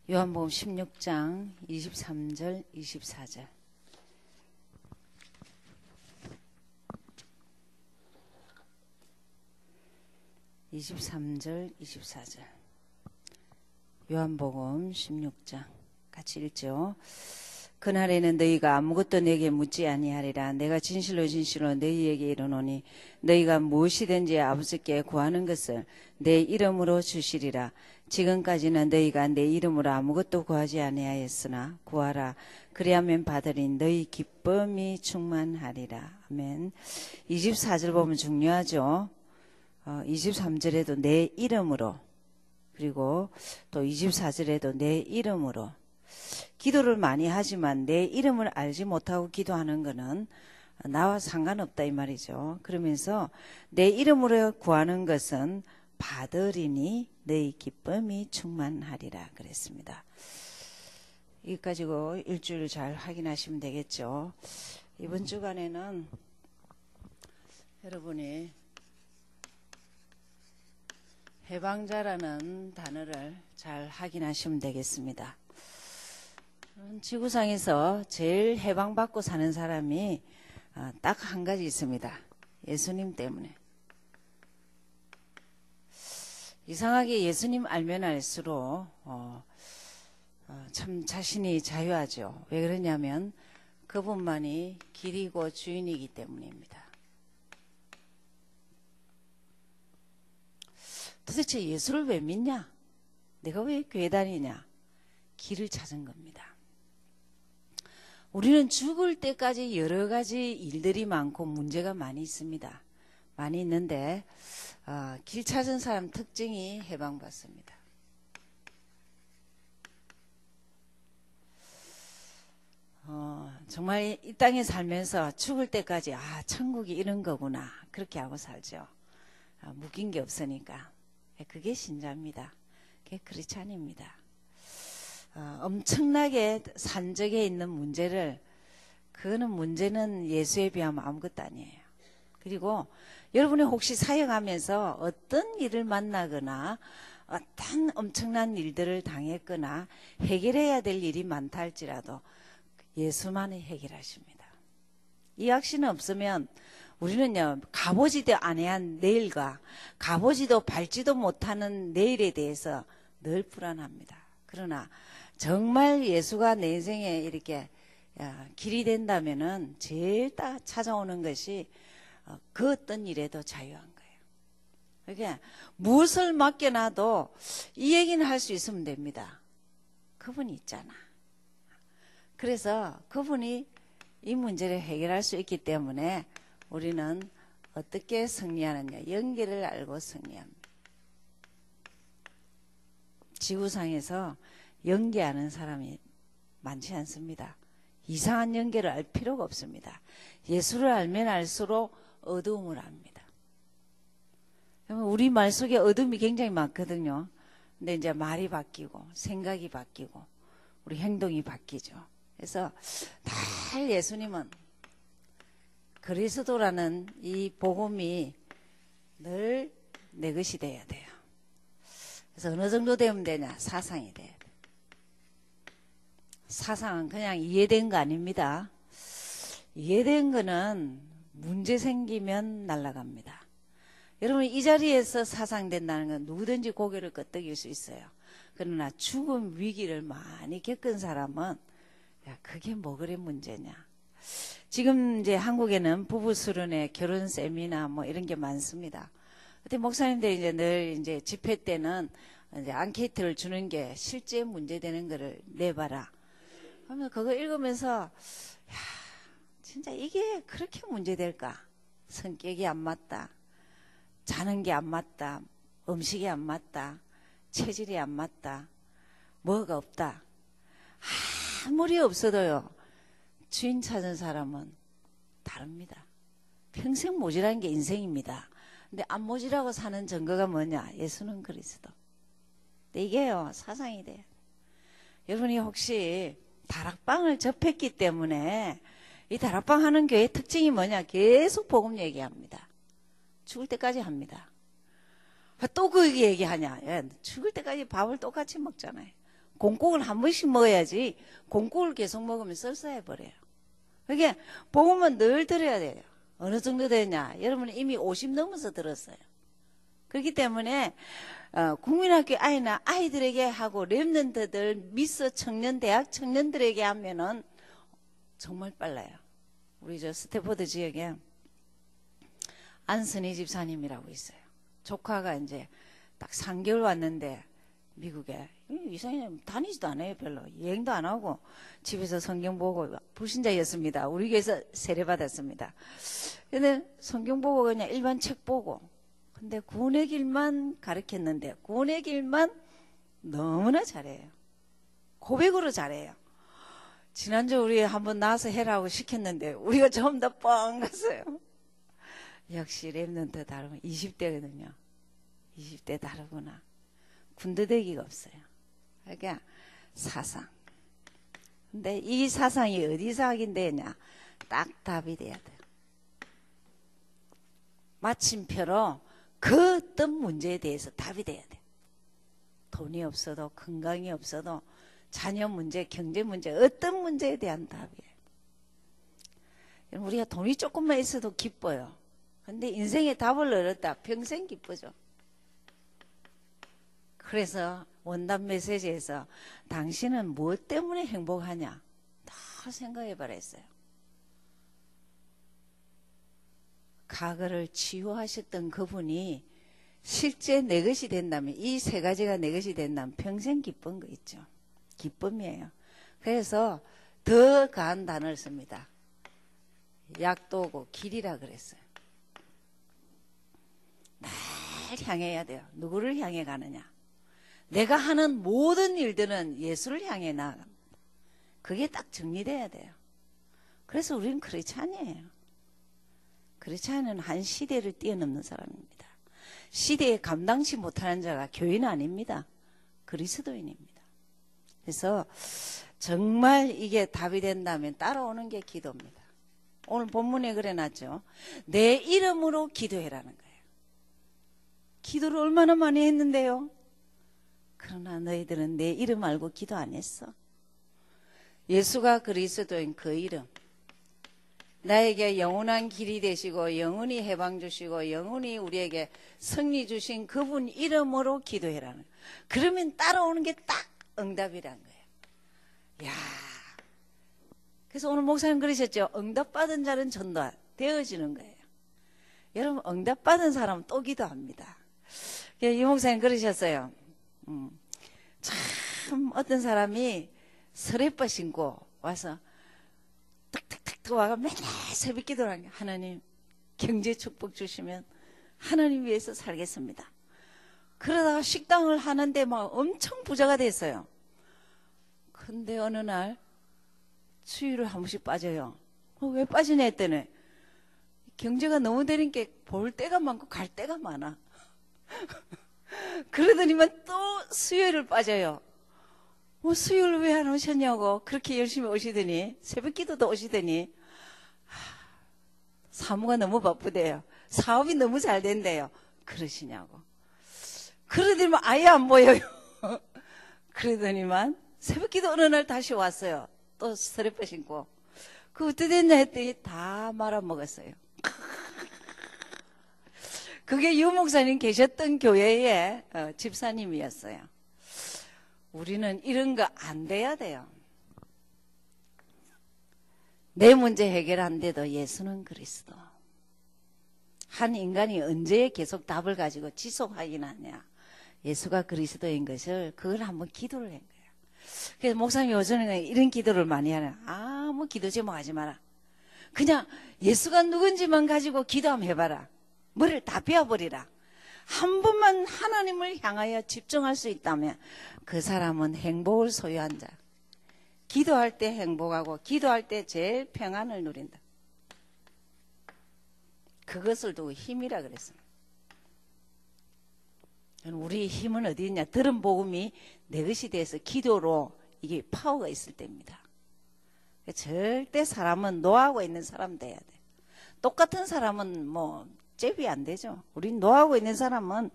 요한복음 16장 23절 24절. 요한복음 16장 같이 읽죠. 그날에는 너희가 아무것도 내게 묻지 아니하리라. 내가 진실로 진실로 너희에게 이르노니 너희가 무엇이든지 아버지께 구하는 것을 내 이름으로 주시리라. 지금까지는 너희가 내 이름으로 아무것도 구하지 아니하였으나 구하라. 그리하면 받으리. 너희 기쁨이 충만하리라. 아멘. 24절 보면 중요하죠. 23절에도 내 이름으로, 그리고 또 24절에도 내 이름으로. 기도를 많이 하지만 내 이름을 알지 못하고 기도하는 것은 나와 상관없다 이 말이죠. 그러면서 내 이름으로 구하는 것은 받으리니 너희 기쁨이 충만하리라 그랬습니다. 이거 가지고 일주일 잘 확인하시면 되겠죠. 이번 주간에는 여러분이 해방자라는 단어를 잘 확인하시면 되겠습니다. 지구상에서 제일 해방받고 사는 사람이 딱 한 가지 있습니다. 예수님 때문에. 이상하게 예수님 알면 알수록 참 자신이 자유하죠. 왜 그러냐면 그분만이 길이고 주인이기 때문입니다. 도대체 예수를 왜 믿냐? 내가 왜 교회 다니냐? 길을 찾은 겁니다. 우리는 죽을 때까지 여러 가지 일들이 많고 문제가 많이 있습니다. 많이 있는데 길 찾은 사람 특징이 해방받습니다. 정말 이 땅에 살면서 죽을 때까지 천국이 이런 거구나 그렇게 하고 살죠. 묶인 게 없으니까. 그게 신자입니다. 그게 크리스찬입니다. 엄청나게 산적에 있는 문제를, 문제는 예수에 비하면 아무것도 아니에요. 그리고 여러분이 혹시 사역하면서 어떤 일을 만나거나 어떤 엄청난 일들을 당했거나 해결해야 될 일이 많다 할지라도 예수만이 해결하십니다. 이 확신이 없으면 우리는요, 가보지도 않은 내일과 가보지도 밟지도 못하는 내일에 대해서 늘 불안합니다. 그러나 정말 예수가 내 인생에 이렇게 길이 된다면은 제일 딱 찾아오는 것이 그 어떤 일에도 자유한 거예요. 그러니까 무엇을 맡겨놔도 이 얘기는 할 수 있으면 됩니다. 그분이 있잖아. 그래서 그분이 이 문제를 해결할 수 있기 때문에 우리는 어떻게 승리하느냐? 연계를 알고 승리합니다. 지구상에서 연계하는 사람이 많지 않습니다. 이상한 연계를 알 필요가 없습니다. 예수를 알면 알수록 어두움을 압니다. 우리 말 속에 어둠이 굉장히 많거든요. 근데 이제 말이 바뀌고 생각이 바뀌고 우리 행동이 바뀌죠. 그래서 다 예수님은 그리스도라는 이 복음이 늘 내 것이 돼야 돼요. 그래서 어느 정도 되면 되냐? 사상이 돼야 돼. 사상은 그냥 이해된 거 아닙니다. 이해된 거는 문제 생기면 날아갑니다. 여러분 이 자리에서 사상된다는 건 누구든지 고개를 끄덕일 수 있어요. 그러나 죽음 위기를 많이 겪은 사람은 그게 뭐 그래 문제냐. 지금 이제 한국에는 부부 수련회, 결혼 세미나 뭐 이런 게 많습니다. 그때 목사님들이 이제 늘 이제 집회 때는 이제 앙케이트를 주는 게 실제 문제되는 거를 내봐라. 그러면 그거 읽으면서 진짜 이게 그렇게 문제될까? 성격이 안 맞다. 자는 게 안 맞다. 음식이 안 맞다. 체질이 안 맞다. 뭐가 없다. 아무리 없어도요. 주인 찾은 사람은 다릅니다. 평생 모질한 게 인생입니다. 근데 안 모질하고 사는 증거가 뭐냐? 예수는 그리스도. 근데 이게요. 사상이 돼요. 여러분이 혹시 다락방을 접했기 때문에 이 다락방 하는 교회 특징이 뭐냐? 계속 복음 얘기합니다. 죽을 때까지 합니다. 또 그 얘기하냐? 죽을 때까지 밥을 똑같이 먹잖아요. 공국을 한 번씩 먹어야지 공국을 계속 먹으면 썰싸해버려요. 그게 복음은 늘 들어야 돼요. 어느 정도 되냐? 여러분은 이미 50 넘어서 들었어요. 그렇기 때문에 국민학교 아이나 아이들에게 하고 랩런트들 미스 청년 대학 청년들에게 하면은 정말 빨라요. 우리 저 스태포드 지역에 안선희 집사님이라고 있어요. 조카가 이제 딱 3개월 왔는데 미국에 이상하게 다니지도 않아요. 별로 여행도 안 하고 집에서 성경 보고 불신자였습니다. 우리 교회에서 세례받았습니다. 근데 성경 보고 그냥 일반 책 보고 근데 구원의 길만 가르쳤는데 구원의 길만 너무나 잘해요. 고백으로 잘해요. 지난주 우리 한번 나와서 해라고 시켰는데 우리가 좀 더 뻥 갔어요. 역시 랩런트 다르고 20대거든요. 20대 다르구나. 군더더기가 없어요. 그러니까 사상. 근데 이 사상이 어디서 하긴 되냐? 딱 답이 돼야 돼요. 마침표로 그 어떤 문제에 대해서 답이 돼야 돼요. 돈이 없어도 건강이 없어도 자녀 문제, 경제 문제, 어떤 문제에 대한 답이에요. 우리가 돈이 조금만 있어도 기뻐요. 근데 인생의 답을 얻었다. 평생 기쁘죠. 그래서 원단 메시지에서 당신은 무엇 때문에 행복하냐? 다 생각해 봐랬어요. 과거를 치유하셨던 그분이 실제 내 것이 된다면 이 세 가지가 내 것이 된다면 평생 기쁜 거 있죠. 기쁨이에요. 그래서 더 가한 단어를 씁니다. 약도고 길이라 그랬어요. 날 향해야 돼요. 누구를 향해 가느냐? 내가 하는 모든 일들은 예수를 향해 나아갑니다. 그게 딱 정리돼야 돼요. 그래서 우리는 크리스찬이에요. 크리스찬은 한 시대를 뛰어넘는 사람입니다. 시대에 감당치 못하는 자가 교인 아닙니다. 그리스도인입니다. 그래서 정말 이게 답이 된다면 따라오는 게 기도입니다. 오늘 본문에 그래놨죠. 내 이름으로 기도해라는 거예요. 기도를 얼마나 많이 했는데요. 그러나 너희들은 내 이름 알고 기도 안 했어. 예수가 그리스도인 그 이름. 나에게 영원한 길이 되시고 영원히 해방 주시고 영원히 우리에게 승리 주신 그분 이름으로 기도해라는 거예요. 그러면 따라오는 게 딱 응답이란 거예요. 야, 그래서 오늘 목사님 그러셨죠. 응답받은 자는 전도되어지는 거예요. 여러분 응답받은 사람은 또 기도합니다. 이 목사님 그러셨어요. 참 어떤 사람이 서레퍼 신고 와서 탁탁탁 와가 맨날 새벽 기도를 하는 게 하나님 경제 축복 주시면 하나님 위해서 살겠습니다. 그러다가 식당을 하는데 막 엄청 부자가 됐어요. 근데 어느 날 수유를 한 번씩 빠져요. 왜 빠지냐 했더니 경제가 너무 되는 게 볼 때가 많고 갈 때가 많아. 그러더니만 또 수요일을 빠져요. 수요일 왜 안 오셨냐고 그렇게 열심히 오시더니 새벽 기도도 오시더니 사무가 너무 바쁘대요. 사업이 너무 잘 된대요. 그러시냐고. 그러더니만 아예 안 보여요. 그러더니만 새벽 기도 어느 날 다시 왔어요. 또 스트레퍼 신고. 그 어떻게 됐냐 했더니 다 말아먹었어요. 그게 유 목사님 계셨던 교회의 집사님이었어요. 우리는 이런 거 안 돼야 돼요. 내 문제 해결 안 돼도 예수는 그리스도. 한 인간이 언제 계속 답을 가지고 지속하긴 하냐. 예수가 그리스도인 것을 그걸 한번 기도를 한 거예요. 그래서 목사님 요즘에 이런 기도를 많이 하냐. 아무 기도 제목 하지 마라. 그냥 예수가 누군지만 가지고 기도 한번 해봐라. 머리를 다 비워버리라. 한 번만 하나님을 향하여 집중할 수 있다면 그 사람은 행복을 소유한 자. 기도할 때 행복하고 기도할 때 제일 평안을 누린다. 그것을 두고 힘이라 그랬습니다. 우리 힘은 어디 있냐. 들은 복음이 내 것이 돼서 기도로 이게 파워가 있을 때입니다. 절대 사람은 노하고 있는 사람 돼야 돼. 똑같은 사람은 뭐 잽이 안 되죠. 우린 노하고 있는 사람은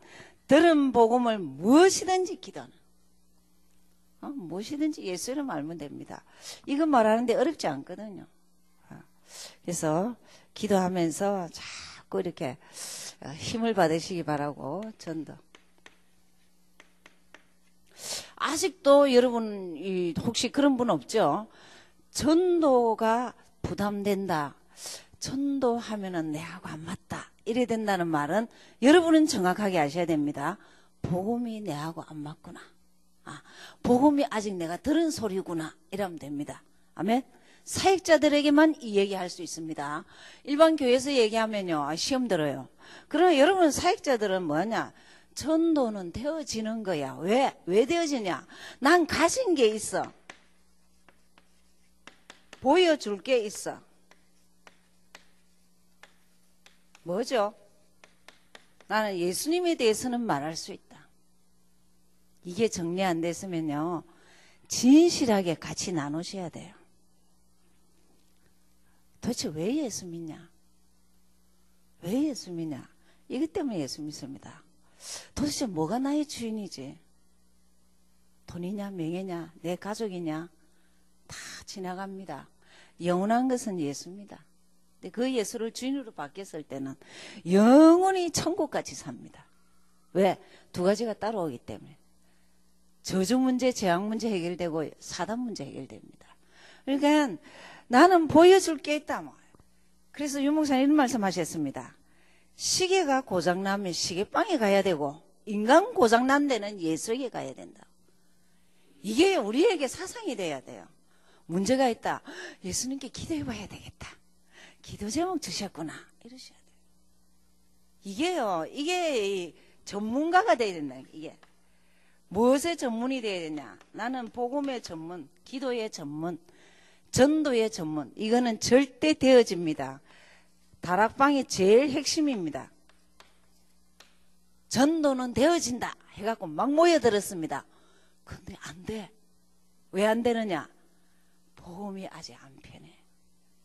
들은 복음을 무엇이든지 기도하는. 무엇이든지 예수 이름 알면 됩니다. 이거 말하는데 어렵지 않거든요. 그래서 기도하면서 자꾸 이렇게 힘을 받으시기 바라고. 전도. 아직도 여러분 혹시 그런 분 없죠? 전도가 부담된다. 전도하면은 내하고 안 맞다. 이래 된다는 말은 여러분은 정확하게 아셔야 됩니다. 복음이 내하고 안 맞구나. 복음이 아직 내가 들은 소리구나. 이러면 됩니다. 아멘. 사역자들에게만 이 얘기할 수 있습니다. 일반 교회에서 얘기하면요 시험 들어요. 그러나 여러분 사역자들은 뭐냐? 전도는 되어지는 거야. 왜 되어지냐? 난 가진 게 있어. 보여줄 게 있어. 뭐죠? 나는 예수님에 대해서는 말할 수 있다. 이게 정리 안 됐으면요 진실하게 같이 나누셔야 돼요. 도대체 왜 예수 믿냐? 왜 예수 믿냐? 이것 때문에 예수 믿습니다. 도대체 뭐가 나의 주인이지? 돈이냐 명예냐 내 가족이냐 다 지나갑니다. 영원한 것은 예수입니다. 근데 그 예수를 주인으로 바뀌었을 때는 영원히 천국같이 삽니다. 왜? 두 가지가 따라오기 때문에. 저주 문제, 재앙 문제 해결되고 사단 문제 해결됩니다. 그러니까 나는 보여줄 게 있다. 그래서 유목사님 이런 말씀하셨습니다. 시계가 고장나면 시계방에 가야 되고 인간 고장난 데는 예수에게 가야 된다. 이게 우리에게 사상이 돼야 돼요. 문제가 있다. 예수님께 기도해 봐야 되겠다. 기도 제목 주셨구나. 이러셔야 돼요. 이게요. 이게 전문가가 돼야 된다. 이게. 무엇의 전문이 돼야 되냐? 나는 복음의 전문, 기도의 전문, 전도의 전문. 이거는 절대 되어집니다. 다락방이 제일 핵심입니다. 전도는 되어진다 해갖고 막 모여들었습니다. 근데 안 돼. 왜 안 되느냐? 복음이 아직 안 편해.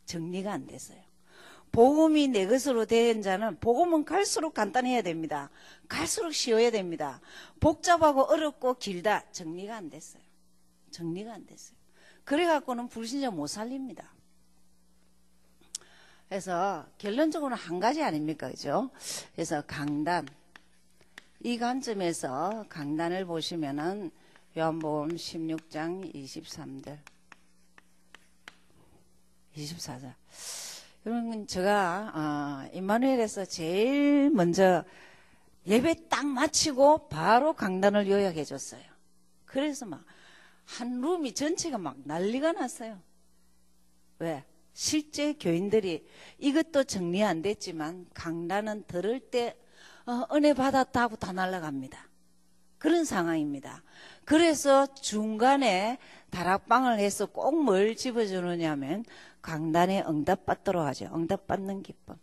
정리가 안 됐어요. 복음이 내 것으로 된 자는 복음은 갈수록 간단해야 됩니다. 갈수록 쉬워야 됩니다. 복잡하고 어렵고 길다. 정리가 안 됐어요. 정리가 안 됐어요. 그래갖고는 불신자 못 살립니다. 그래서 결론적으로는 한 가지 아닙니까? 그죠? 그래서 강단. 이 관점에서 강단을 보시면은 요한복음 16장 23절, 24절. 여러분, 제가 임마누엘에서 제일 먼저 예배 딱 마치고 바로 강단을 요약해 줬어요. 그래서 막 한 룸이 전체가 막 난리가 났어요. 왜? 실제 교인들이 이것도 정리 안 됐지만 강단은 들을 때 은혜 받았다 하고 다 날아갑니다. 그런 상황입니다. 그래서 중간에 다락방을 해서 꼭 뭘 집어주느냐면 강단에 응답받도록 하죠. 응답받는 기쁨.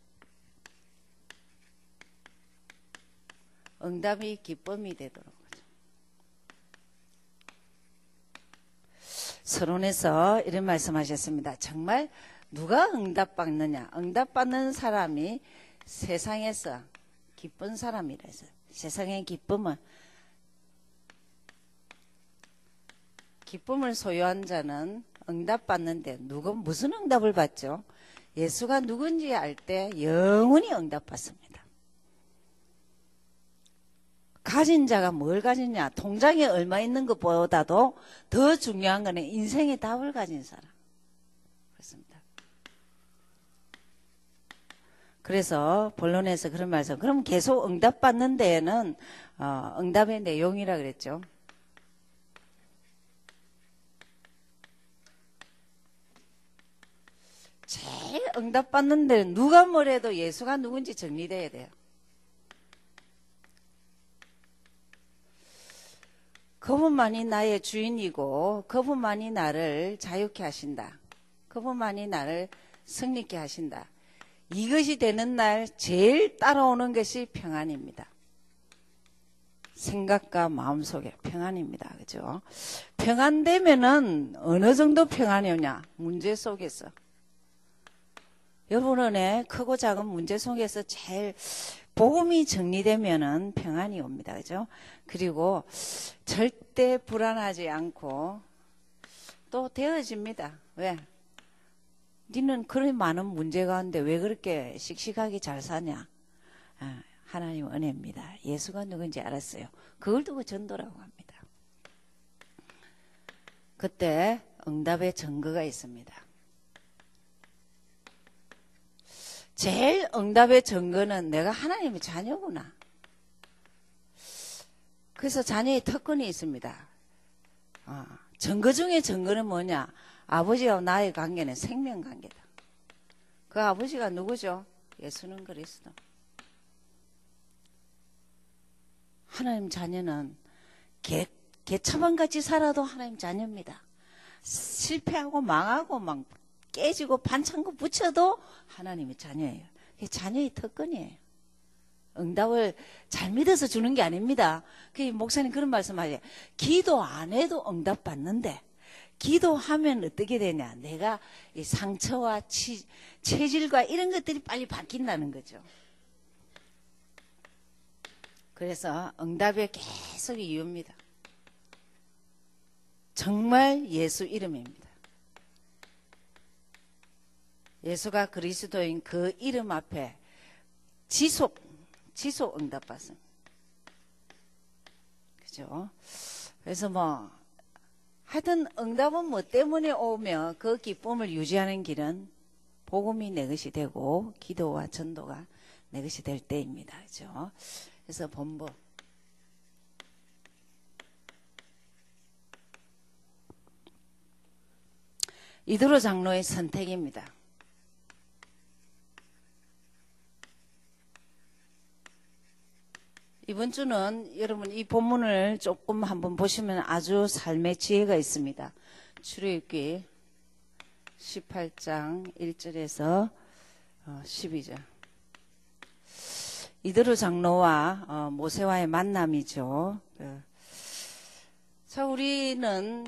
응답이 기쁨이 되도록 하죠. 서론에서 이런 말씀하셨습니다. 정말 누가 응답받느냐? 응답받는 사람이 세상에서 기쁜 사람이라 해서 세상의 기쁨을 소유한 자는 응답받는데 무슨 응답을 받죠? 예수가 누군지 알 때 영원히 응답받습니다. 가진 자가 뭘 가지냐? 통장에 얼마 있는 것보다도 더 중요한 거는 인생의 답을 가진 사람. 그렇습니다. 그래서 본론에서 그런 말씀. 그럼 계속 응답받는 데에는 응답의 내용이라 그랬죠. 제일 응답받는 데는 누가 뭐래도 예수가 누군지 정리돼야 돼요. 그분만이 나의 주인이고 그분만이 나를 자유케 하신다. 그분만이 나를 승리케 하신다. 이것이 되는 날 제일 따라오는 것이 평안입니다. 생각과 마음속에 평안입니다. 그죠? 평안되면은 어느 정도 평안이 오냐? 문제 속에서. 여러분 안에 크고 작은 문제 속에서 제일 복음이 정리되면은 평안이 옵니다. 그죠? 그리고 절대 불안하지 않고 또 되어집니다. 왜? 니는 그런 많은 문제 가운데 왜 그렇게 씩씩하게 잘 사냐? 하나님 은혜입니다. 예수가 누군지 알았어요. 그걸 두고 전도라고 합니다. 그때 응답의 증거가 있습니다. 제일 응답의 증거는 내가 하나님의 자녀구나. 그래서 자녀의 특권이 있습니다. 증거 중에 증거는 뭐냐? 아버지와 나의 관계는 생명관계다. 그 아버지가 누구죠? 예수는 그리스도. 하나님 자녀는 개처방같이 살아도 하나님 자녀입니다. 실패하고 망하고 막 깨지고 반창고 붙여도 하나님의 자녀예요. 그게 자녀의 특권이에요. 응답을 잘 믿어서 주는 게 아닙니다. 그 목사님 그런 말씀하세요. 기도 안 해도 응답 받는데 기도하면 어떻게 되냐? 내가 이 상처와 체질과 이런 것들이 빨리 바뀐다는 거죠. 그래서 응답의 계속 이유입니다. 정말 예수 이름입니다. 예수가 그리스도인 그 이름 앞에 지속 응답 받습니다. 그죠? 그래서 뭐 하여튼 응답은 뭐 때문에 오며 그 기쁨을 유지하는 길은 복음이 내 것이 되고 기도와 전도가 내 것이 될 때입니다. 그죠? 그래서 본부 이드로 장로의 선택입니다. 이번 주는 여러분 이 본문을 조금 한번 보시면 아주 삶의 지혜가 있습니다. 출애굽기 18장 1절에서 12절. 이드로 장로와 모세와의 만남이죠. 자, 우리는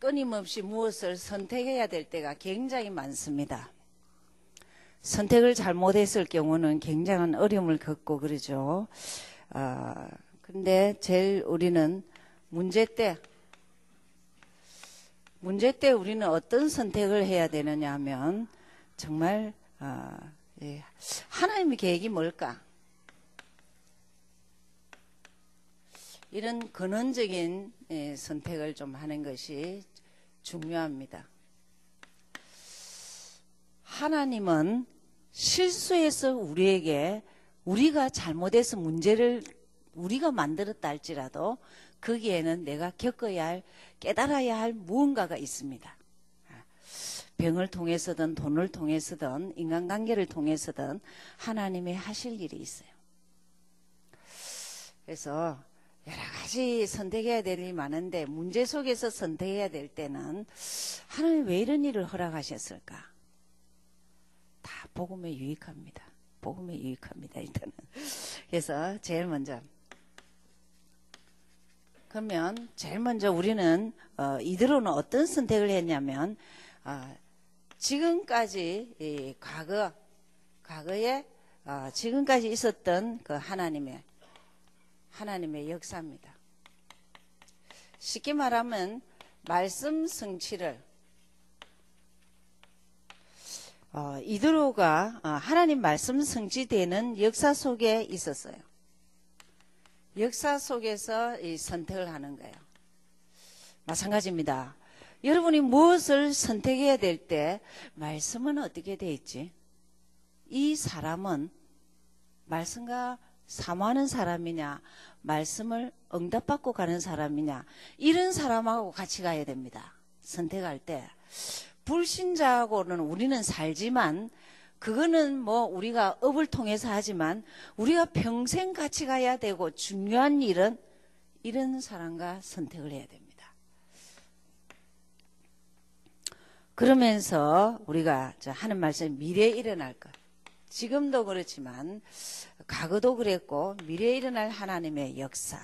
끊임없이 무엇을 선택해야 될 때가 굉장히 많습니다. 선택을 잘못했을 경우는 굉장한 어려움을 겪고 그러죠. 근데 제일 우리는 문제 때 우리는 어떤 선택을 해야 되느냐 하면 정말 하나님의 계획이 뭘까? 이런 근원적인 선택을 좀 하는 것이 중요합니다. 하나님은 실수해서 우리가 잘못해서 문제를 우리가 만들었다 할지라도 거기에는 내가 겪어야 할, 깨달아야 할 무언가가 있습니다. 병을 통해서든 돈을 통해서든 인간관계를 통해서든 하나님의 하실 일이 있어요. 그래서 여러 가지 선택해야 될 일이 많은데 문제 속에서 선택해야 될 때는 하나님 왜 이런 일을 허락하셨을까? 다 복음에 유익합니다. 복음에 유익합니다. 일단은. 그래서 제일 먼저 우리는 이대로는 어떤 선택을 했냐면 지금까지 과거에 지금까지 있었던 그 하나님의 역사입니다. 쉽게 말하면 말씀 성취를 이드로가 하나님 말씀 성취되는 역사 속에 있었어요. 역사 속에서 이 선택을 하는 거예요. 마찬가지입니다. 여러분이 무엇을 선택해야 될 때 말씀은 어떻게 돼 있지? 이 사람은 말씀과 사모하는 사람이냐, 말씀을 응답받고 가는 사람이냐, 이런 사람하고 같이 가야 됩니다. 선택할 때. 불신자하고는 우리는 살지만 그거는 뭐 우리가 업을 통해서 하지만 우리가 평생 같이 가야 되고 중요한 일은 이런 사람과 선택을 해야 됩니다. 그러면서 우리가 하는 말씀 미래에 일어날 것. 지금도 그렇지만 과거도 그랬고 미래에 일어날 하나님의 역사.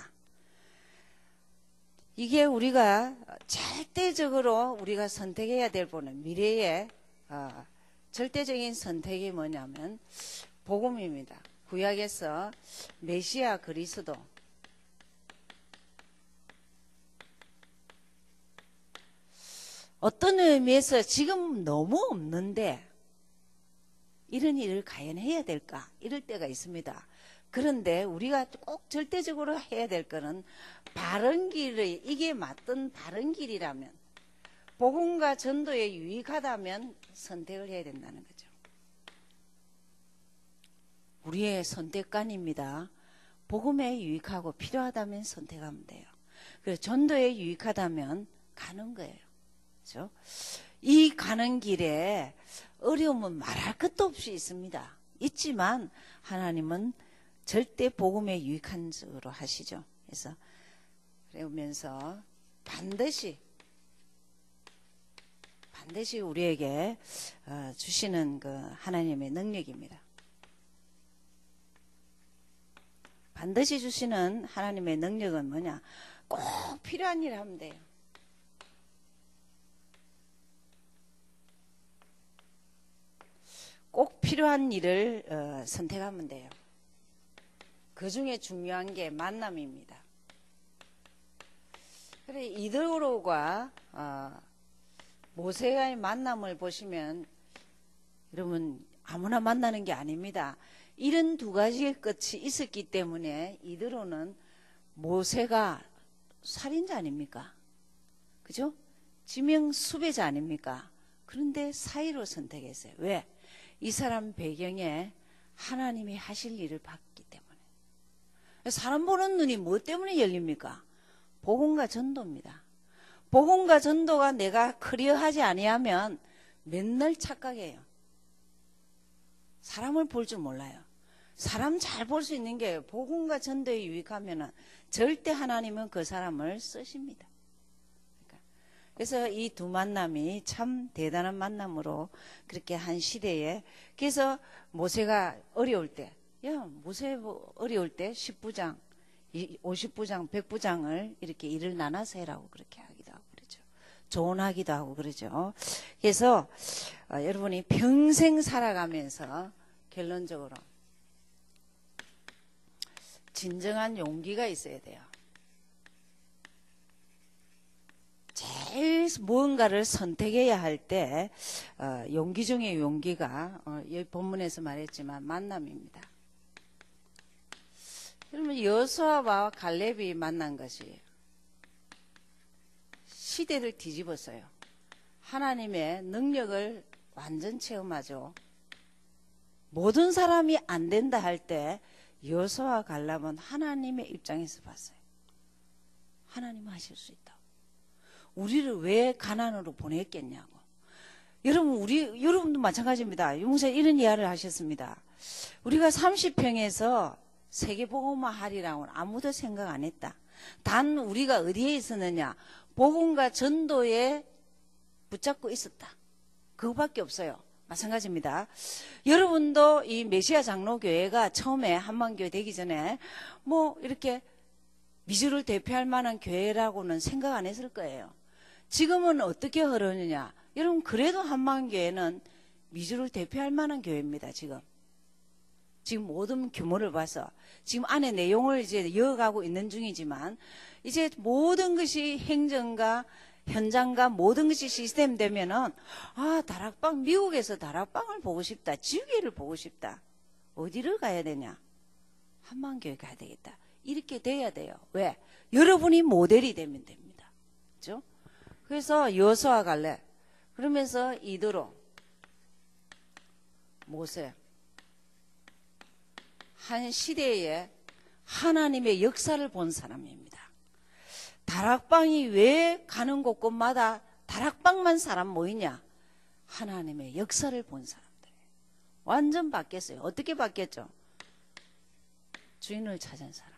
이게 우리가 절대적으로 우리가 선택해야 될 부분은 미래의 절대적인 선택이 뭐냐면 복음입니다. 구약에서 메시아 그리스도, 어떤 의미에서 지금 너무 없는데 이런 일을 과연 해야 될까? 이럴 때가 있습니다. 그런데 우리가 꼭 절대적으로 해야 될 거는 바른 길의, 이게 맞던 바른 길이라면, 복음과 전도에 유익하다면 선택을 해야 된다는 거죠. 우리의 선택관입니다. 복음에 유익하고 필요하다면 선택하면 돼요. 그래서 전도에 유익하다면 가는 거예요. 그렇죠? 이 가는 길에 어려움은 말할 것도 없이 있습니다. 있지만 하나님은 절대 복음에 유익한 쪽으로 하시죠. 그래서 그러면서 반드시 우리에게 주시는 그 하나님의 능력입니다. 반드시 주시는 하나님의 능력은 뭐냐? 꼭 필요한 일을 하면 돼요. 꼭 필요한 일을 선택하면 돼요. 그 중에 중요한 게 만남입니다. 그래, 이드로가 모세와의 만남을 보시면 여러분 아무나 만나는 게 아닙니다. 이런 두 가지의 끝이 있었기 때문에 이드로는 모세가 살인자 아닙니까? 그죠? 지명 수배자 아닙니까? 그런데 사이로 선택했어요. 왜? 이 사람 배경에 하나님이 하실 일을 봤기 때문에. 사람 보는 눈이 뭐 때문에 열립니까? 복음과 전도입니다. 복음과 전도가 내가 클리어하지 아니하면 맨날 착각해요. 사람을 볼 줄 몰라요. 사람 잘 볼 수 있는 게 복음과 전도에 유익하면 절대 하나님은 그 사람을 쓰십니다. 그래서 이 두 만남이 참 대단한 만남으로 그렇게 한 시대에, 그래서 모세가 어려울 때, 모세 어려울 때 10부장, 50부장, 100부장을 이렇게 일을 나눠서 해라고 그렇게 하기도 하고 그러죠. 조언하기도 하고 그러죠. 그래서 여러분이 평생 살아가면서 결론적으로 진정한 용기가 있어야 돼요. 제일 무언가를 선택해야 할 때 용기 중에 용기가 이 본문에서 말했지만 만남입니다. 그러면 여호수아와 갈렙이 만난 것이 시대를 뒤집었어요. 하나님의 능력을 완전 체험하죠. 모든 사람이 안 된다 할 때 여호수아와 갈렙은 하나님의 입장에서 봤어요. 하나님은 하실 수 있다. 우리를 왜 가난으로 보냈겠냐고. 여러분도 마찬가지입니다. 용사 이런 이야기를 하셨습니다. 우리가 30평에서 세계복음화 하리라고는 아무도 생각 안 했다. 단 우리가 어디에 있었느냐? 복음과 전도에 붙잡고 있었다. 그거밖에 없어요. 마찬가지입니다. 여러분도 이 메시아 장로교회가 처음에 한만교회 되기 전에 뭐 이렇게 미주를 대표할 만한 교회라고는 생각 안 했을 거예요. 지금은 어떻게 흐르느냐? 여러분 그래도 한만교회는 미주를 대표할 만한 교회입니다. 지금 모든 규모를 봐서 지금 안에 내용을 이제 이어가고 있는 중이지만 이제 모든 것이 행정과 현장과 모든 것이 시스템 되면은 다락방, 미국에서 다락방을 보고 싶다. 지우개를 보고 싶다. 어디를 가야 되냐? 한만교회 가야 되겠다. 이렇게 돼야 돼요. 왜? 여러분이 모델이 되면 됩니다. 그렇죠? 그래서 여호수아 갈렙, 그러면서 이드로, 모세, 한 시대에 하나님의 역사를 본 사람입니다. 다락방이 왜 가는 곳곳마다 다락방만 사람 모이냐? 하나님의 역사를 본 사람들이에요. 완전 바뀌었어요. 어떻게 바뀌었죠? 주인을 찾은 사람,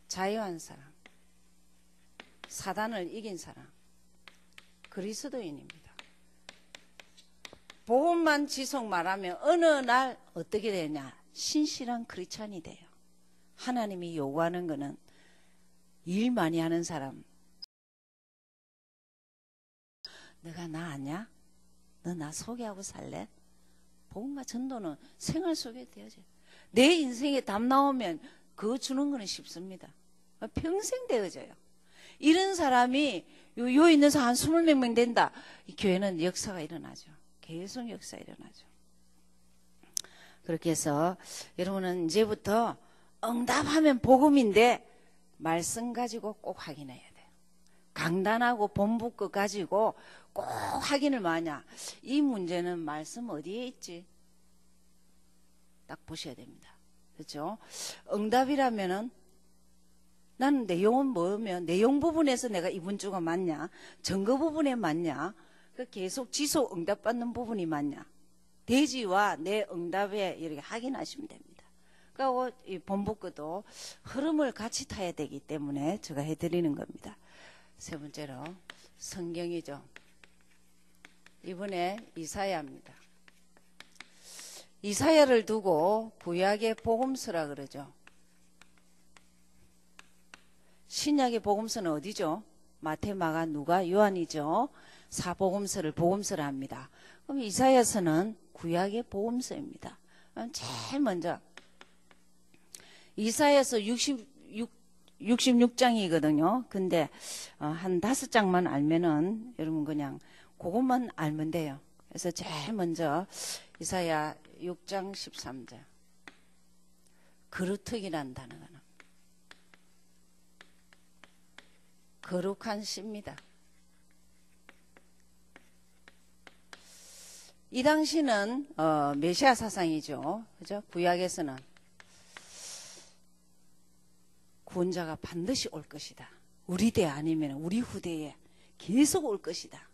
자유한 사람, 사단을 이긴 사람, 그리스도인입니다. 복음만 지속 말하면 어느 날 어떻게 되냐? 신실한 크리스찬이 돼요. 하나님이 요구하는 거는 일 많이 하는 사람. 너가 나 아냐? 너 나 소개하고 살래? 복음과 전도는 생활 속에 되어져요. 내 인생에 답 나오면 그거 주는 거는 쉽습니다. 평생 되어져요. 이런 사람이 요 있는 사람 한 20몇 명 된다. 이 교회는 역사가 일어나죠. 계속 역사 일어나죠. 그렇게 해서 여러분은 이제부터 응답하면 복음인데 말씀 가지고 꼭 확인해야 돼요. 강단하고 본부 거 가지고 꼭 확인을 많이 하냐. 이 문제는 말씀 어디에 있지? 딱 보셔야 됩니다. 그렇죠? 응답이라면은 나는 내용은 뭐면 내용 부분에서 내가 이번 주가 맞냐? 증거 부분에 맞냐? 계속 지속 응답받는 부분이 맞냐? 대지와 내 응답에 이렇게 확인하시면 됩니다. 그러니까 이 본부 것도 흐름을 같이 타야 되기 때문에 제가 해드리는 겁니다. 세 번째로 성경이죠. 이번에 이사야입니다. 이사야를 두고 구약의 복음서라 그러죠. 신약의 복음서는 어디죠? 마태, 마가, 누가, 요한이죠. 사복음서를 복음서라 합니다. 그럼 이사야서는 구약의 복음서입니다. 제일 먼저 이사야서 66장이거든요. 근데 한 5장만 알면은 여러분 그냥 그것만 알면 돼요. 그래서 제일 먼저 이사야 6장 13절 거루특이라는 단어가 나옵니다. 거룩한 시입니다. 이 당시는 메시아 사상이죠. 그죠? 구약에서는 구원자가 반드시 올 것이다. 우리 대 아니면 우리 후대에 계속 올 것이다.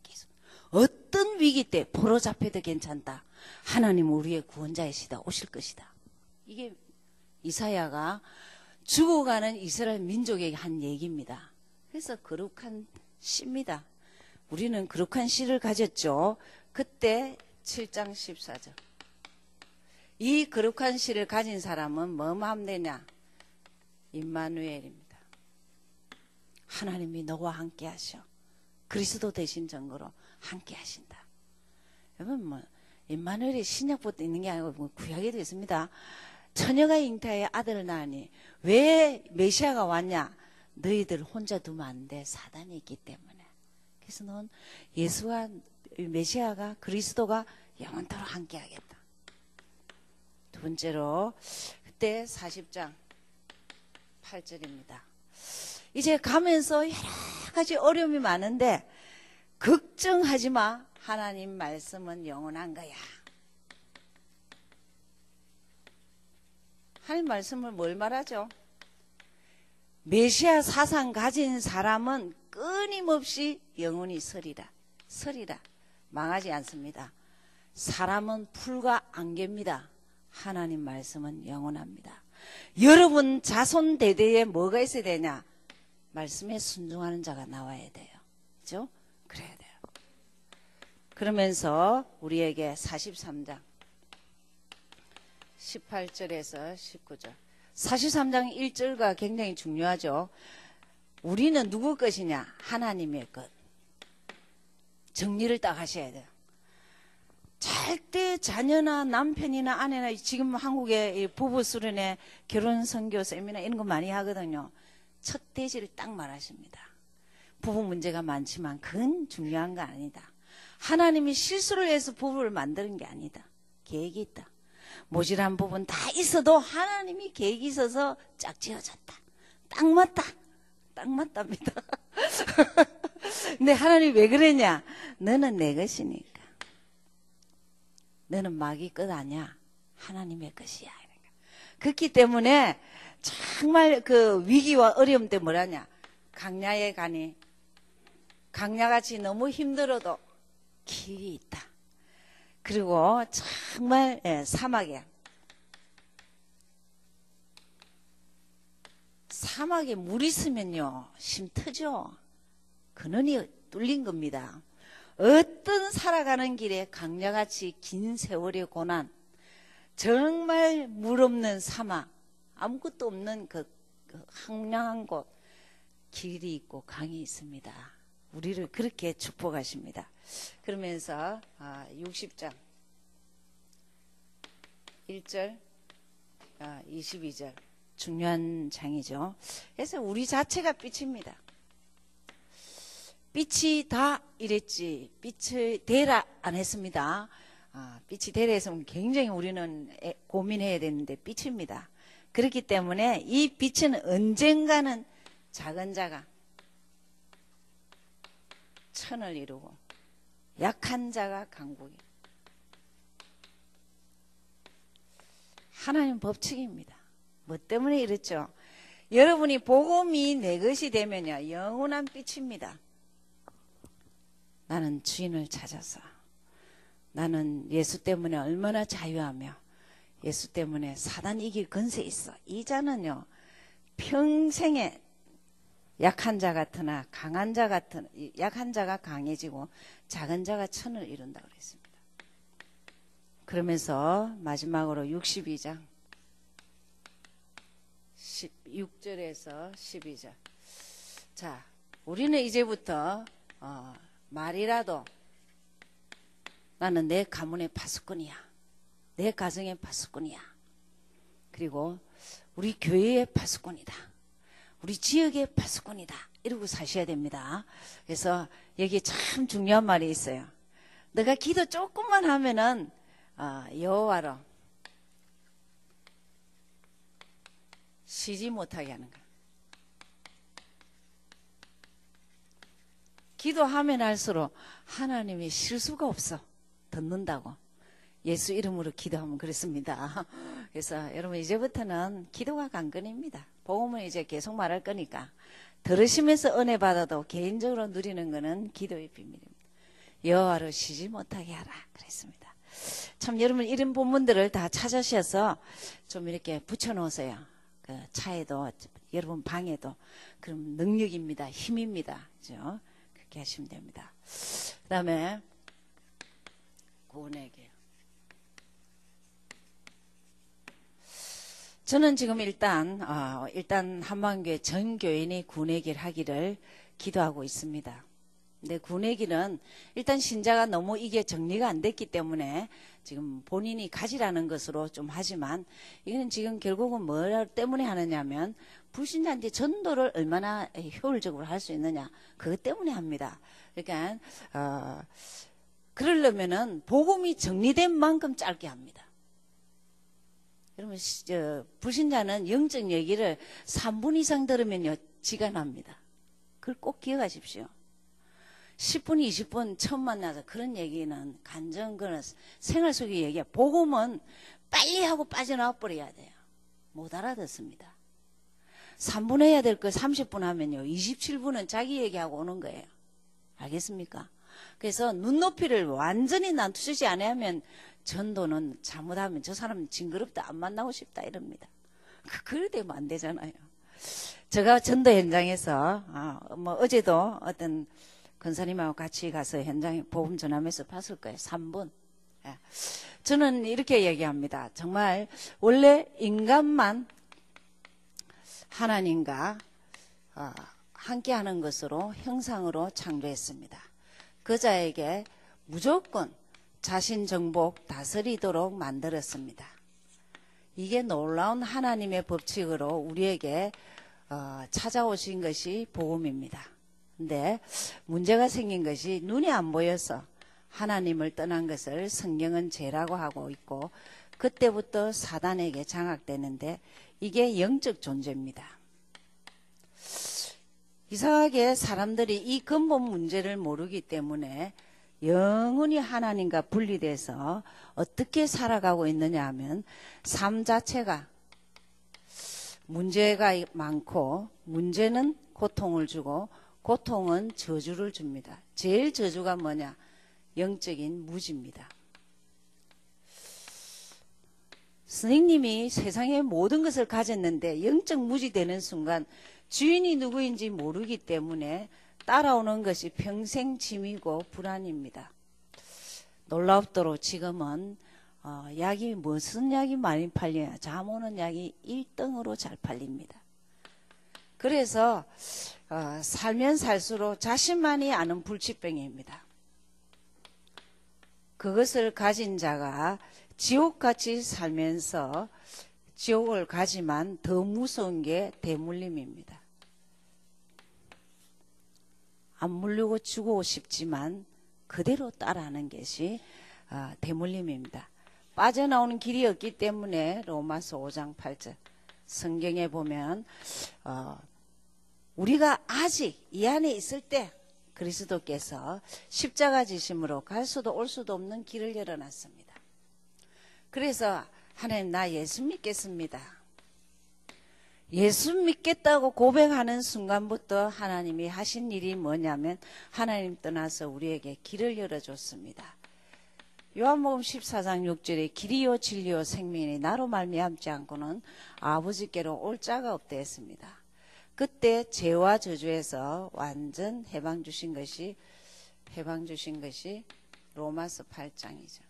계속. 어떤 위기 때 포로 잡혀도 괜찮다. 하나님은 우리의 구원자이시다. 오실 것이다. 이게 이사야가 죽어가는 이스라엘 민족에게 한 얘기입니다. 그래서 거룩한 시입니다. 우리는 거룩한 시를 가졌죠. 그때 7장 14절. 이 거룩한 시를 가진 사람은 뭐만 하면 되냐? 임마누엘입니다. 하나님이 너와 함께 하셔. 그리스도 대신 증거로 함께 하신다. 여러분 임마누엘이 신약부터 있는 게 아니고 구약에도 있습니다. 처녀가 잉태하여 아들을 낳으니 왜 메시아가 왔냐? 너희들 혼자 두면 안 돼. 사단이 있기 때문에. 그래서 넌 예수와 메시아가 그리스도가 영원토록 함께 하겠다. 두 번째로 그때 40장 8절입니다. 이제 가면서 여러 가지 어려움이 많은데 걱정하지 마. 하나님 말씀은 영원한 거야. 하나님 말씀을 뭘 말하죠? 메시아 사상 가진 사람은 끊임없이 영원히 서리라. 서리라. 망하지 않습니다. 사람은 풀과 안개입니다. 하나님 말씀은 영원합니다. 여러분 자손 대대에 뭐가 있어야 되냐? 말씀에 순종하는 자가 나와야 돼요. 그렇죠? 그래야 돼요. 그러면서 우리에게 43장 18절에서 19절 43장 1절과 굉장히 중요하죠. 우리는 누구 것이냐? 하나님의 것. 정리를 딱 하셔야 돼요. 절대 자녀나 남편이나 아내나 지금 한국의 부부 수련회 결혼 선교 세미나 이런 거 많이 하거든요. 첫 대지를 딱 말하십니다. 부부 문제가 많지만 그건 중요한 거 아니다. 하나님이 실수를 해서 부부를 만드는 게 아니다. 계획이 있다. 모질한 부분 다 있어도 하나님이 계획이 있어서 짝 지어졌다. 딱 맞다. 딱 맞답니다. 근데 하나님이 왜 그러냐? 너는 내 것이니까. 너는 마귀 것 아니야. 하나님의 것이야. 그렇기 때문에 정말 그 위기와 어려움 때 뭐라냐? 강야에 가니 강야같이 너무 힘들어도 길이 있다. 그리고 정말 사막에 물 있으면요 쉼터죠. 근원이 뚫린 겁니다. 어떤 살아가는 길에 강야같이 긴 세월의 고난, 정말 물 없는 사막, 아무것도 없는 그 황량한 곳, 길이 있고 강이 있습니다. 우리를 그렇게 축복하십니다. 그러면서 60장 1절, 22절. 중요한 장이죠. 그래서 우리 자체가 빛입니다. 빛이 다 이랬지 빛이 되라 안 했습니다. 빛이 되라 했으면 굉장히 우리는 고민해야 되는데 빛입니다. 그렇기 때문에 이 빛은 언젠가는 작은 자가 천을 이루고 약한 자가 강국이. 하나님 법칙입니다. 뭐 때문에 이렇죠? 여러분이 복음이 내 것이 되면요 영원한 빛입니다. 나는 주인을 찾아서 나는 예수 때문에 얼마나 자유하며 예수 때문에 사단 이길 건세 있어. 이 자는요 평생에 약한 자 같으나 강한 자 같은 약한 자가 강해지고 작은 자가 천을 이룬다고 그랬습니다. 그러면서 마지막으로 62장 6절에서 12절. 자, 우리는 이제부터 말이라도 나는 내 가문의 파수꾼이야. 내 가정의 파수꾼이야. 그리고 우리 교회의 파수꾼이다. 우리 지역의 파수꾼이다. 이러고 사셔야 됩니다. 그래서 여기 참 중요한 말이 있어요. 내가 기도 조금만 하면은 여호와로 쉬지 못하게 하는 거야. 기도하면 할수록 하나님이 쉴 수가 없어. 듣는다고. 예수 이름으로 기도하면 그렇습니다. 그래서 여러분 이제부터는 기도가 관건입니다. 복음은 이제 계속 말할 거니까 들으시면서 은혜 받아도 개인적으로 누리는 것은 기도의 비밀입니다. 여호와로 쉬지 못하게 하라 그랬습니다. 참 여러분 이런 본문들을 다 찾으셔서 좀 이렇게 붙여놓으세요. 그 차에도 여러분 방에도. 그럼 능력입니다. 힘입니다. 그죠? 그렇게 하시면 됩니다. 그 다음에 구원의 길. 저는 지금 일단 한방교회 전 교인이 구원의 길 하기를 기도하고 있습니다. 근데 구원의 길은 일단 신자가 너무 이게 정리가 안 됐기 때문에 지금 본인이 가지라는 것으로 좀 하지만 이거는 지금 결국은 뭐 때문에 하느냐면 불신자한테 전도를 얼마나 효율적으로 할 수 있느냐 그것 때문에 합니다. 그러니까 그러려면은 복음이 정리된 만큼 짧게 합니다. 여러분 불신자는 영적 얘기를 3분 이상 들으면요 지가 납니다. 그걸 꼭 기억하십시오. 10분, 20분 처음 만나서 그런 얘기는 간증 그런 생활 속의 얘기야. 복음은 빨리 하고 빠져나와 버려야 돼요. 못 알아듣습니다. 3분 해야 될 거 30분 하면요 27분은 자기 얘기하고 오는 거예요. 알겠습니까? 그래서 눈높이를 완전히 낮추지 않으면 전도는 잘못하면 저 사람 징그럽다 안 만나고 싶다 이럽니다. 그래 되면 안 되잖아요. 제가 전도 현장에서 어제도 어떤 권사님하고 같이 가서 현장에 복음 전하면서 봤을 거예요. 3분. 예. 저는 이렇게 얘기합니다. 정말 원래 인간만 하나님과 함께하는 것으로 형상으로 창조했습니다. 그 자에게 무조건 자신 정복 다스리도록 만들었습니다. 이게 놀라운 하나님의 법칙으로 우리에게 찾아오신 것이 복음입니다. 근데 문제가 생긴 것이 눈이 안 보여서 하나님을 떠난 것을 성경은 죄라고 하고 있고 그때부터 사단에게 장악되는데 이게 영적 존재입니다. 이상하게 사람들이 이 근본 문제를 모르기 때문에 영원히 하나님과 분리돼서 어떻게 살아가고 있느냐 하면 삶 자체가 문제가 많고 문제는 고통을 주고 고통은 저주를 줍니다. 제일 저주가 뭐냐? 영적인 무지입니다. 선생님이 세상의 모든 것을 가졌는데 영적 무지 되는 순간 주인이 누구인지 모르기 때문에 따라오는 것이 평생 짐이고 불안입니다. 놀랍도록 지금은 약이 무슨 약이 많이 팔려요? 잠 오는 약이 1등으로 잘 팔립니다. 그래서 살면 살수록 자신만이 아는 불치병입니다. 그것을 가진 자가 지옥같이 살면서 지옥을 가지만 더 무서운 게 대물림입니다. 안 물리고 죽고 싶지만 그대로 따라하는 것이 대물림입니다. 빠져나오는 길이 없기 때문에 로마서 5장 8절 성경에 보면 우리가 아직 이 안에 있을 때 그리스도께서 십자가 지심으로 갈 수도 올 수도 없는 길을 열어놨습니다. 그래서 하나님 나 예수 믿겠습니다. 예수 믿겠다고 고백하는 순간부터 하나님이 하신 일이 뭐냐면 하나님 떠나서 우리에게 길을 열어줬습니다. 요한복음 14장 6절에 길이요 진리요 생명이 나로 말미암지 않고는 아버지께로 올 자가 없다 했습니다. 그때 죄와 저주에서 완전 해방 주신 것이 로마서 8장이죠.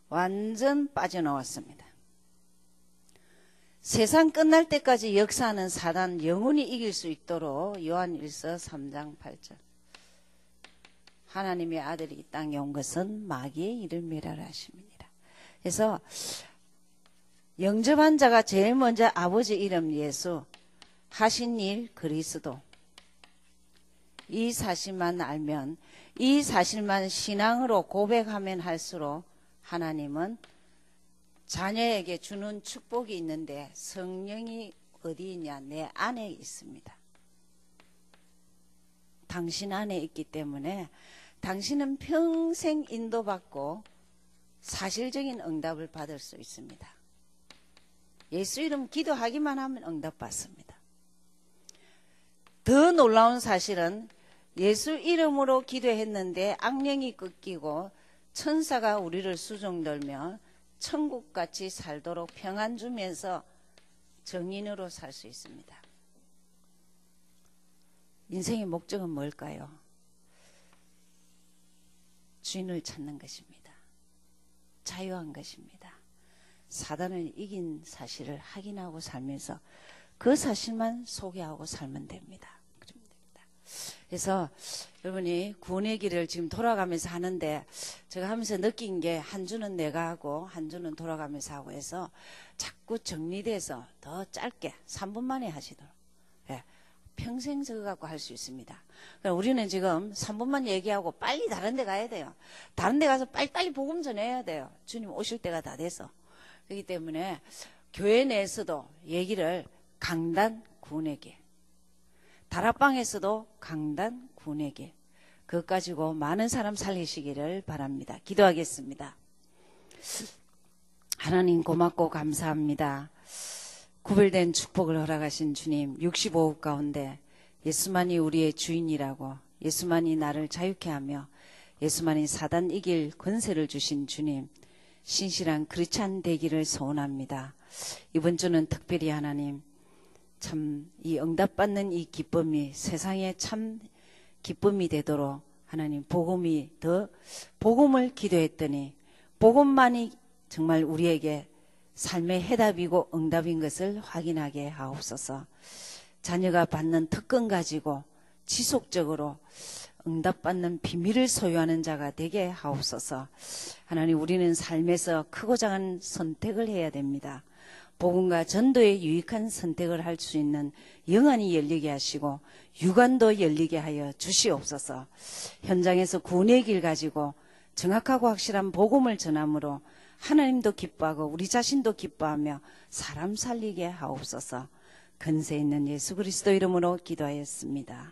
완전 빠져나왔습니다. 세상 끝날 때까지 역사하는 사단 영원히 이길 수 있도록 요한일서 3장 8절 하나님의 아들이 이 땅에 온 것은 마귀의 일을 멸하라 하심이니라. 그래서 영접한 자가 제일 먼저 아버지 이름 예수, 하신 일 그리스도, 이 사실만 알면, 이 사실만 신앙으로 고백하면 할수록 하나님은 자녀에게 주는 축복이 있는데 성령이 어디 있냐? 내 안에 있습니다. 당신 안에 있기 때문에 당신은 평생 인도받고 사실적인 응답을 받을 수 있습니다. 예수 이름 기도하기만 하면 응답받습니다. 더 놀라운 사실은 예수 이름으로 기도했는데 악령이 꺾이고 천사가 우리를 수종들며 천국같이 살도록 평안 주면서 정인으로 살 수 있습니다. 인생의 목적은 뭘까요? 주인을 찾는 것입니다. 자유한 것입니다. 사단을 이긴 사실을 확인하고 살면서 그 사실만 소개하고 살면 됩니다. 그래서 여러분이 구원의 길을 지금 돌아가면서 하는데 제가 하면서 느낀 게 한 주는 내가 하고 한 주는 돌아가면서 하고 해서 자꾸 정리돼서 더 짧게 3분 만에 하시도록 평생 저거 갖고 할 수 있습니다. 그러니까 우리는 지금 3분만 얘기하고 빨리 다른 데 가야 돼요. 다른 데 가서 빨리 복음 전해야 돼요. 주님 오실 때가 다 돼서. 그렇기 때문에 교회 내에서도 얘기를 강단 구원의 길, 다락방에서도 강단 구원의 길, 그것 가지고 많은 사람 살리시기를 바랍니다. 기도하겠습니다. 하나님 고맙고 감사합니다. 구별된 축복을 허락하신 주님, 65억 가운데 예수만이 우리의 주인이라고, 예수만이 나를 자유케 하며 예수만이 사단 이길 권세를 주신 주님, 신실한 크리스찬 되기를 소원합니다. 이번 주는 특별히 하나님 참 이 응답받는 이 기쁨이 세상에 참 기쁨이 되도록 하나님 복음을 기도했더니 복음만이 정말 우리에게 삶의 해답이고 응답인 것을 확인하게 하옵소서. 자녀가 받는 특권 가지고 지속적으로 응답받는 비밀을 소유하는 자가 되게 하옵소서. 하나님 우리는 삶에서 크고 작은 선택을 해야 됩니다. 복음과 전도에 유익한 선택을 할 수 있는 영안이 열리게 하시고 유관도 열리게 하여 주시옵소서. 현장에서 구원의 길 가지고 정확하고 확실한 복음을 전함으로 하나님도 기뻐하고 우리 자신도 기뻐하며 사람 살리게 하옵소서. 근세 있는 예수 그리스도 이름으로 기도하였습니다.